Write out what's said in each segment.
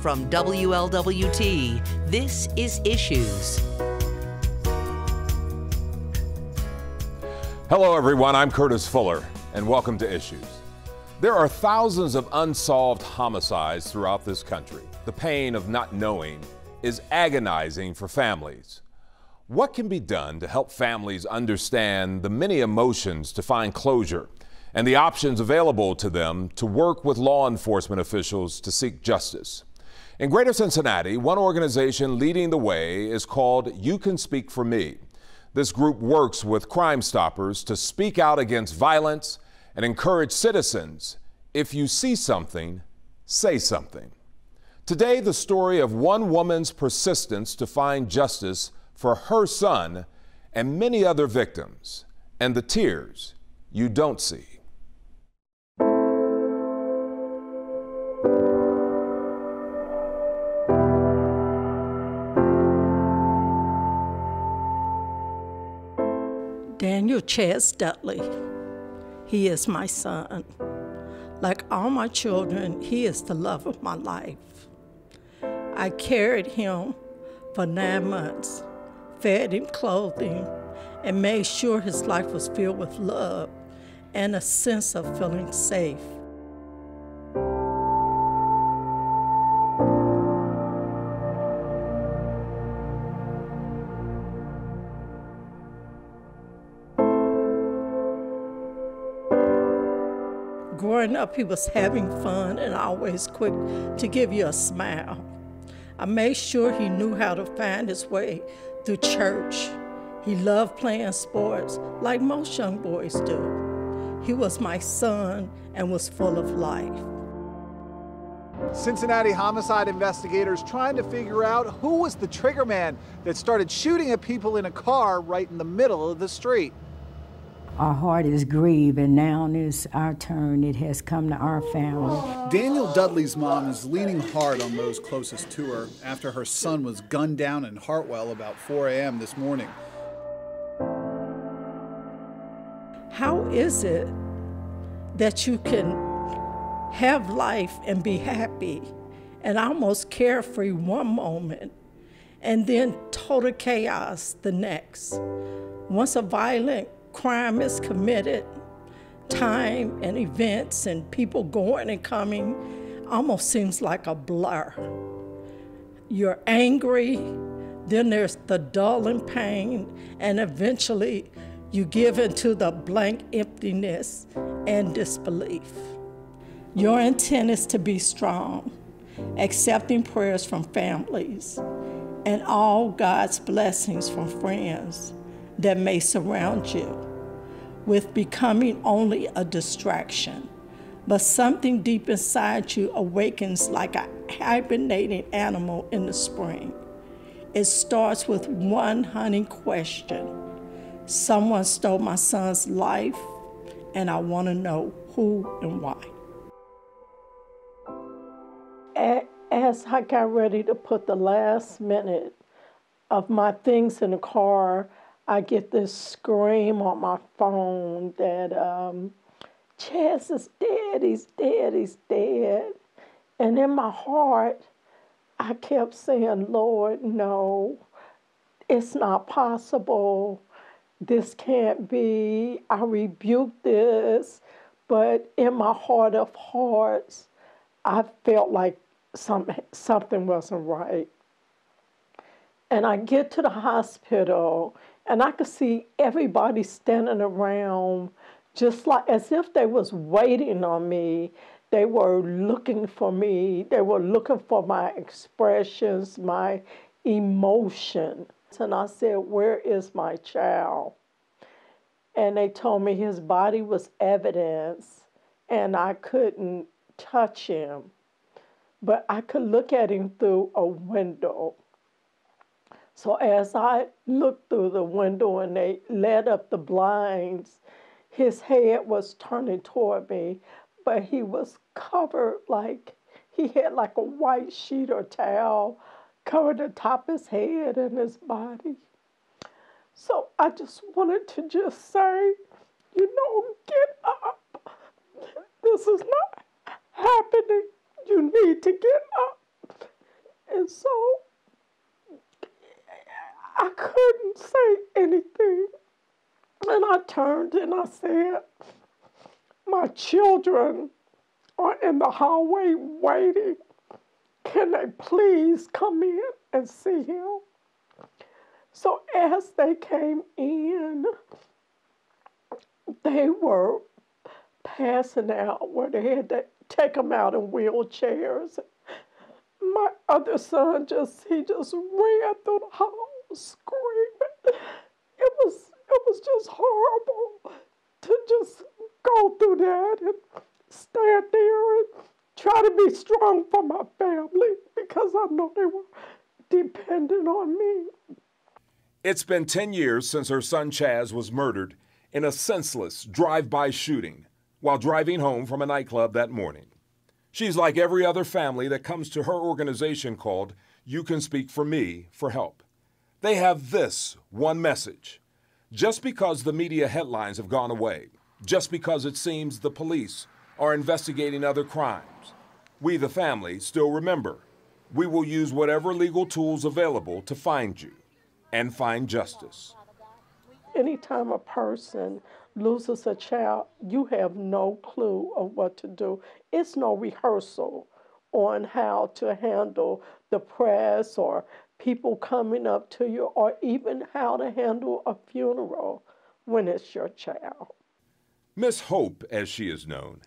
From WLWT, this is Issues. Hello everyone, I'm Curtis Fuller, and welcome to Issues. There are thousands of unsolved homicides throughout this country. The pain of not knowing is agonizing for families. What can be done to help families understand the many emotions to find closure and the options available to them to work with law enforcement officials to seek justice? In Greater Cincinnati, one organization leading the way is called You Can Speak for Me. This group works with Crime Stoppers to speak out against violence and encourage citizens, if you see something, say something. Today, the story of one woman's persistence to find justice for her son and many other victims, and the tears you don't see. Daniel Chaz Dudley. He is my son. Like all my children, he is the love of my life. I carried him for 9 months, fed him clothing, and made sure his life was filled with love and a sense of feeling safe. Growing up, he was having fun and always quick to give you a smile. I made sure he knew how to find his way through church. He loved playing sports like most young boys do. He was my son and was full of life. Cincinnati homicide investigators trying to figure out who was the trigger man that started shooting at people in a car right in the middle of the street. Our heart is grieved, and now it's our turn. It has come to our family. Daniel Dudley's mom is leaning hard on those closest to her after her son was gunned down in Hartwell about 4 a.m. this morning. How is it that you can have life and be happy and almost carefree one moment and then total chaos the next? Once a violent crime is committed, time and events and people going and coming almost seems like a blur. You're angry, then there's the dulling pain, and eventually you give into the blank emptiness and disbelief. Your intent is to be strong, accepting prayers from families and all God's blessings from friends that may surround you, with becoming only a distraction. But something deep inside you awakens like a hibernating animal in the spring. It starts with one hunting question. Someone stole my son's life, and I want to know who and why. As I got ready to put the last minute of my things in the car, I get this scream on my phone that Chaz is dead, he's dead, he's dead. And in my heart, I kept saying, Lord, no, it's not possible. This can't be. I rebuke this. But in my heart of hearts, I felt like something wasn't right. And I get to the hospital, and I could see everybody standing around just like as if they was waiting on me. They were looking for me. They were looking for my expressions, my emotion. And I said, where is my child? And they told me his body was evidence, and I couldn't touch him. But I could look at him through a window. So as I looked through the window and they let up the blinds, his head was turning toward me, but he was covered like, he had like a white sheet or towel covered the top of his head and his body. So I just wanted to just say, get up. This is not happening. You need to get up. I turned and I said, my children are in the hallway waiting. Can they please come in and see him? So as they came in, they were passing out where they had to take them out in wheelchairs. My other son just ran through the hall screaming. It was just horrible to just go through that and stand there and try to be strong for my family because I know they were dependent on me. It's been 10 years since her son Chaz was murdered in a senseless drive-by shooting while driving home from a nightclub that morning. She's like every other family that comes to her organization called You Can Speak for Me for help. They have this one message. Just because the media headlines have gone away, just because it seems the police are investigating other crimes, we, the family, still remember. We will use whatever legal tools available to find you and find justice. Anytime a person loses a child, you have no clue of what to do. It's no rehearsal on how to handle the press or people coming up to you, or even how to handle a funeral when it's your child. Miss Hope, as she is known,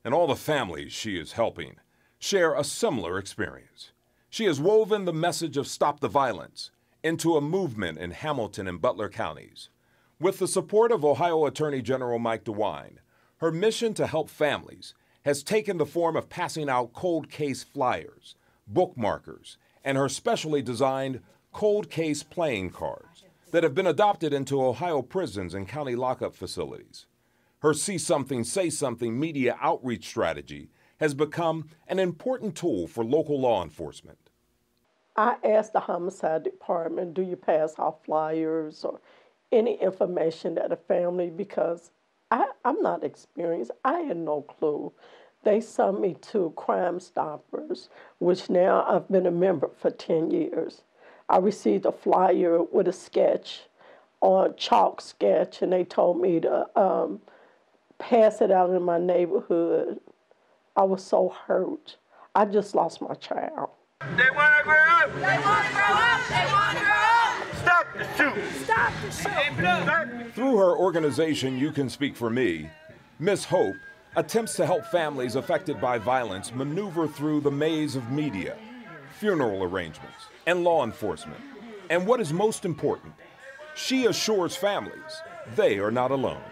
and all the families she is helping share a similar experience. She has woven the message of Stop the Violence into a movement in Hamilton and Butler counties. With the support of Ohio Attorney General Mike DeWine, her mission to help families has taken the form of passing out cold case flyers, bookmarkers, and her specially designed cold case playing cards that have been adopted into Ohio prisons and county lockup facilities. Her See Something, Say Something media outreach strategy has become an important tool for local law enforcement. I asked the homicide department, do you pass out flyers or any information at a family, because I'm not experienced. I had no clue. They sent me to Crime Stoppers, which now I've been a member for 10 years. I received a flyer with a sketch, on chalk sketch, and they told me to pass it out in my neighborhood. I was so hurt. I just lost my child. They want to grow up. They want to grow up. They want to grow up. Stop the shoot. Stop the shoot. Through her organization, You Can Speak for Me, Miss Hope attempts to help families affected by violence maneuver through the maze of media, funeral arrangements, and law enforcement. And what is most important, she assures families they are not alone.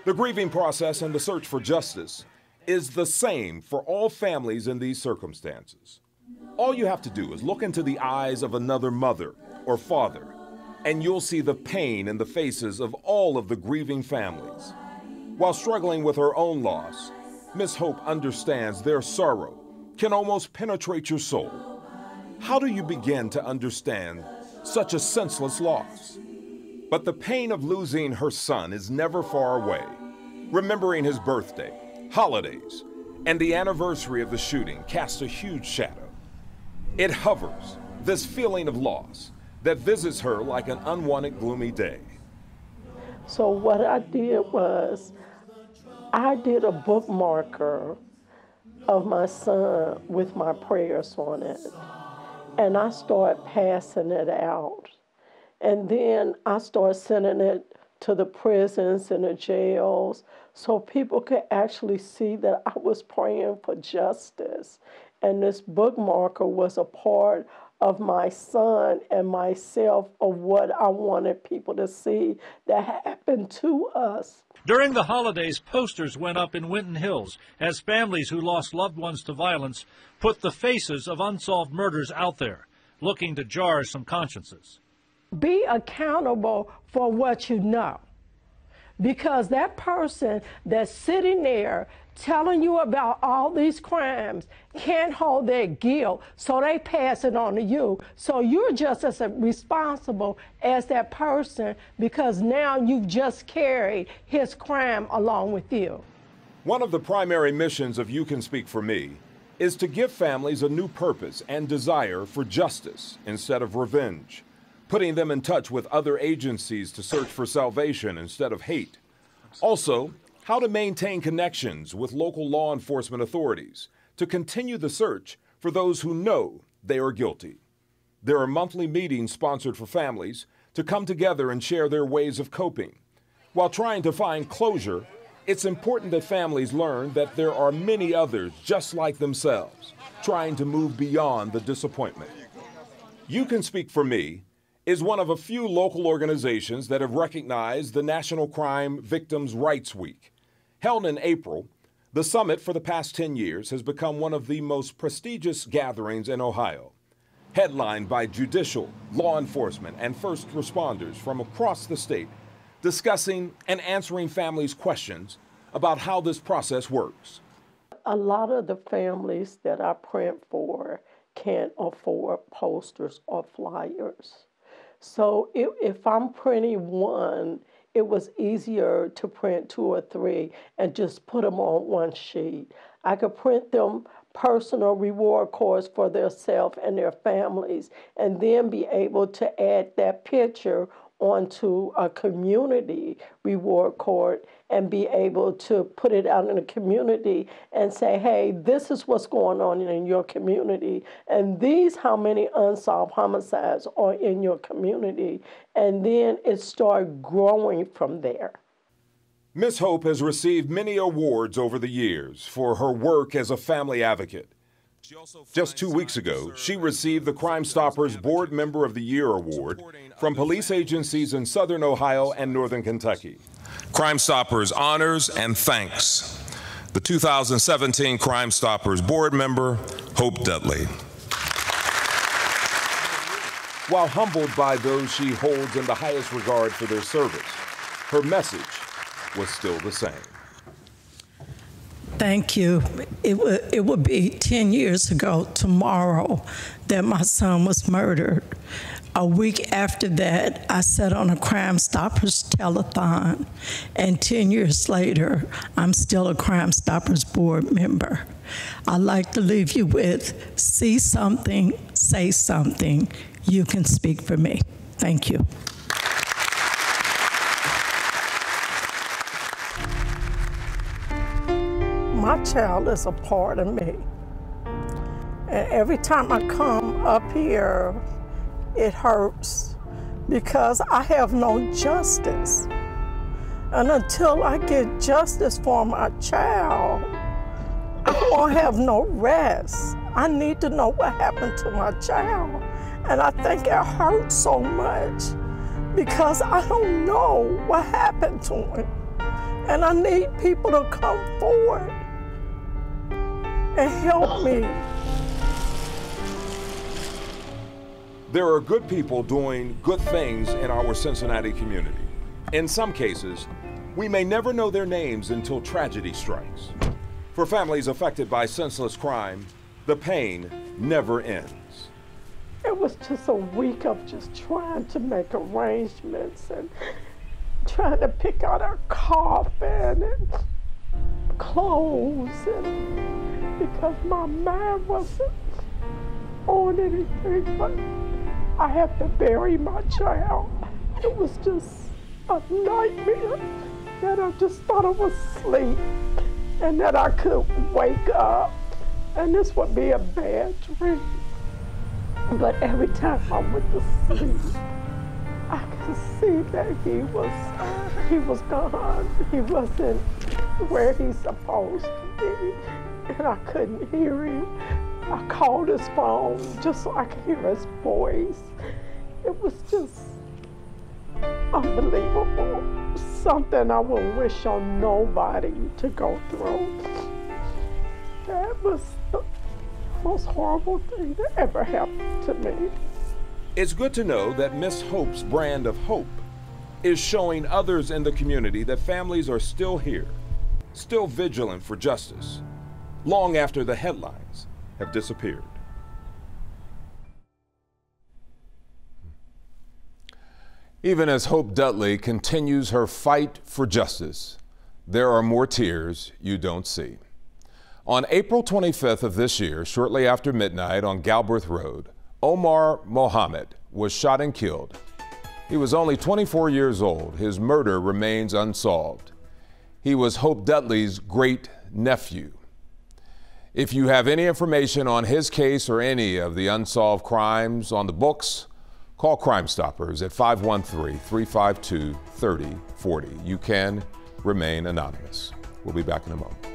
The grieving process and the search for justice is the same for all families in these circumstances. All you have to do is look into the eyes of another mother or father, and you'll see the pain in the faces of all of the grieving families. While struggling with her own loss, Miss Hope understands their sorrow can almost penetrate your soul. How do you begin to understand such a senseless loss? But the pain of losing her son is never far away. Remembering his birthday, holidays, and the anniversary of the shooting casts a huge shadow. It hovers, this feeling of loss that visits her like an unwanted gloomy day. So what I did was, I did a bookmarker of my son with my prayers on it. And I started passing it out. And then I started sending it to the prisons and the jails so people could actually see that I was praying for justice. And this bookmarker was a part of my son and myself, of what I wanted people to see that happened to us. During the holidays, posters went up in Winton Hills as families who lost loved ones to violence put the faces of unsolved murders out there, looking to jar some consciences. Be accountable for what you know. Because that person that's sitting there telling you about all these crimes can't hold their guilt, so they pass it on to you. So you're just as responsible as that person, because now you've just carried his crime along with you. One of the primary missions of You Can Speak for Me is to give families a new purpose and desire for justice instead of revenge. putting them in touch with other agencies to search for salvation instead of hate. Also, how to maintain connections with local law enforcement authorities to continue the search for those who know they are guilty. There are monthly meetings sponsored for families to come together and share their ways of coping. While trying to find closure, it's important that families learn that there are many others just like themselves, trying to move beyond the disappointment. You Can Speak for Me is one of a few local organizations that have recognized the National Crime Victims' Rights Week. Held in April, the summit for the past 10 years has become one of the most prestigious gatherings in Ohio, headlined by judicial, law enforcement, and first responders from across the state, discussing and answering families' questions about how this process works. A lot of the families that I print for can't afford posters or flyers. So if I'm printing one, it was easier to print 2 or 3 and just put them on one sheet. I could print them personal reward cards for themselves and their families, and then be able to add that picture onto a community reward card and be able to put it out in the community and say, hey, this is what's going on in your community, and these how many unsolved homicides are in your community, and then it started growing from there. Ms. Hope has received many awards over the years for her work as a family advocate. Just 2 weeks ago, she received the Crime Stoppers Board Member of the Year Award from police agencies in Southern Ohio and Northern Kentucky. Crime Stoppers honors and thanks the 2017 Crime Stoppers Board Member, Hope Dudley. While humbled by those she holds in the highest regard for their service, her message was still the same. Thank you. It would be 10 years ago tomorrow that my son was murdered. A week after that, I sat on a Crime Stoppers telethon, and 10 years later, I'm still a Crime Stoppers board member. I'd like to leave you with, see something, say something. You can speak for me. Thank you. My child is a part of me. And every time I come up here, it hurts because I have no justice. And until I get justice for my child, I won't have no rest. I need to know what happened to my child. And I think it hurts so much because I don't know what happened to him. And I need people to come forward and help me. There are good people doing good things in our Cincinnati community. In some cases, we may never know their names until tragedy strikes. For families affected by senseless crime, the pain never ends. It was just a week of just trying to make arrangements and trying to pick out our coffin and clothes, and because my mind wasn't on anything, but I have to bury my child. It was just a nightmare that I just thought I was asleep and that I could wake up and this would be a bad dream. But every time I went to sleep, I could see that he was gone. He wasn't where he's supposed to be, and I couldn't hear him. I called his phone just so I could hear his voice. It was just unbelievable. Something I would wish on nobody to go through. That was the most horrible thing that ever happened to me. It's good to know that Miss Hope's brand of hope is showing others in the community that families are still here, still vigilant for justice, long after the headlines have disappeared. Even as Hope Dudley continues her fight for justice, there are more tears you don't see. On April 25th of this year, shortly after midnight on Galbraith Road, Omar Mohammed was shot and killed. He was only 24 years old. His murder remains unsolved. He was Hope Dudley's great-nephew. If you have any information on his case or any of the unsolved crimes on the books, call Crime Stoppers at 513-352-3040. You can remain anonymous. We'll be back in a moment.